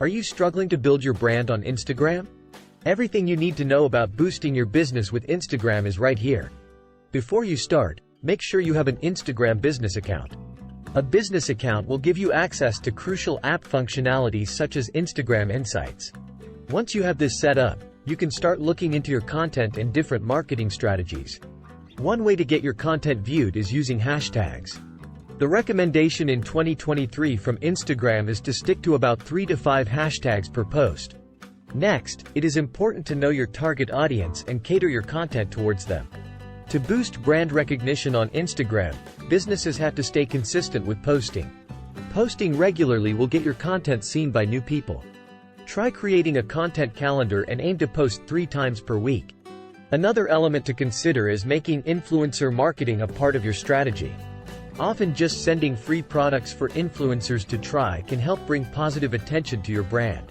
Are you struggling to build your brand on Instagram? Everything you need to know about boosting your business with Instagram is right here. Before you start, make sure you have an Instagram business account. A business account will give you access to crucial app functionalities such as Instagram Insights. Once you have this set up, you can start looking into your content and different marketing strategies. One way to get your content viewed is using hashtags. The recommendation in 2023 from Instagram is to stick to about 3 to 5 hashtags per post. Next, it is important to know your target audience and cater your content towards them. To boost brand recognition on Instagram, businesses have to stay consistent with posting. Posting regularly will get your content seen by new people. Try creating a content calendar and aim to post 3 times per week. Another element to consider is making influencer marketing a part of your strategy. Often just sending free products for influencers to try can help bring positive attention to your brand.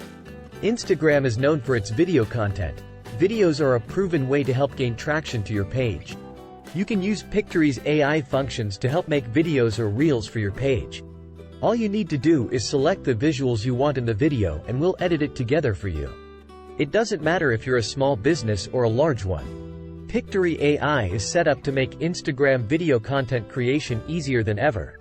Instagram is known for its video content. Videos are a proven way to help gain traction to your page. You can use Pictory.ai functions to help make videos or reels for your page. All you need to do is select the visuals you want in the video and we'll edit it together for you. It doesn't matter if you're a small business or a large one. Pictory.ai is set up to make Instagram video content creation easier than ever.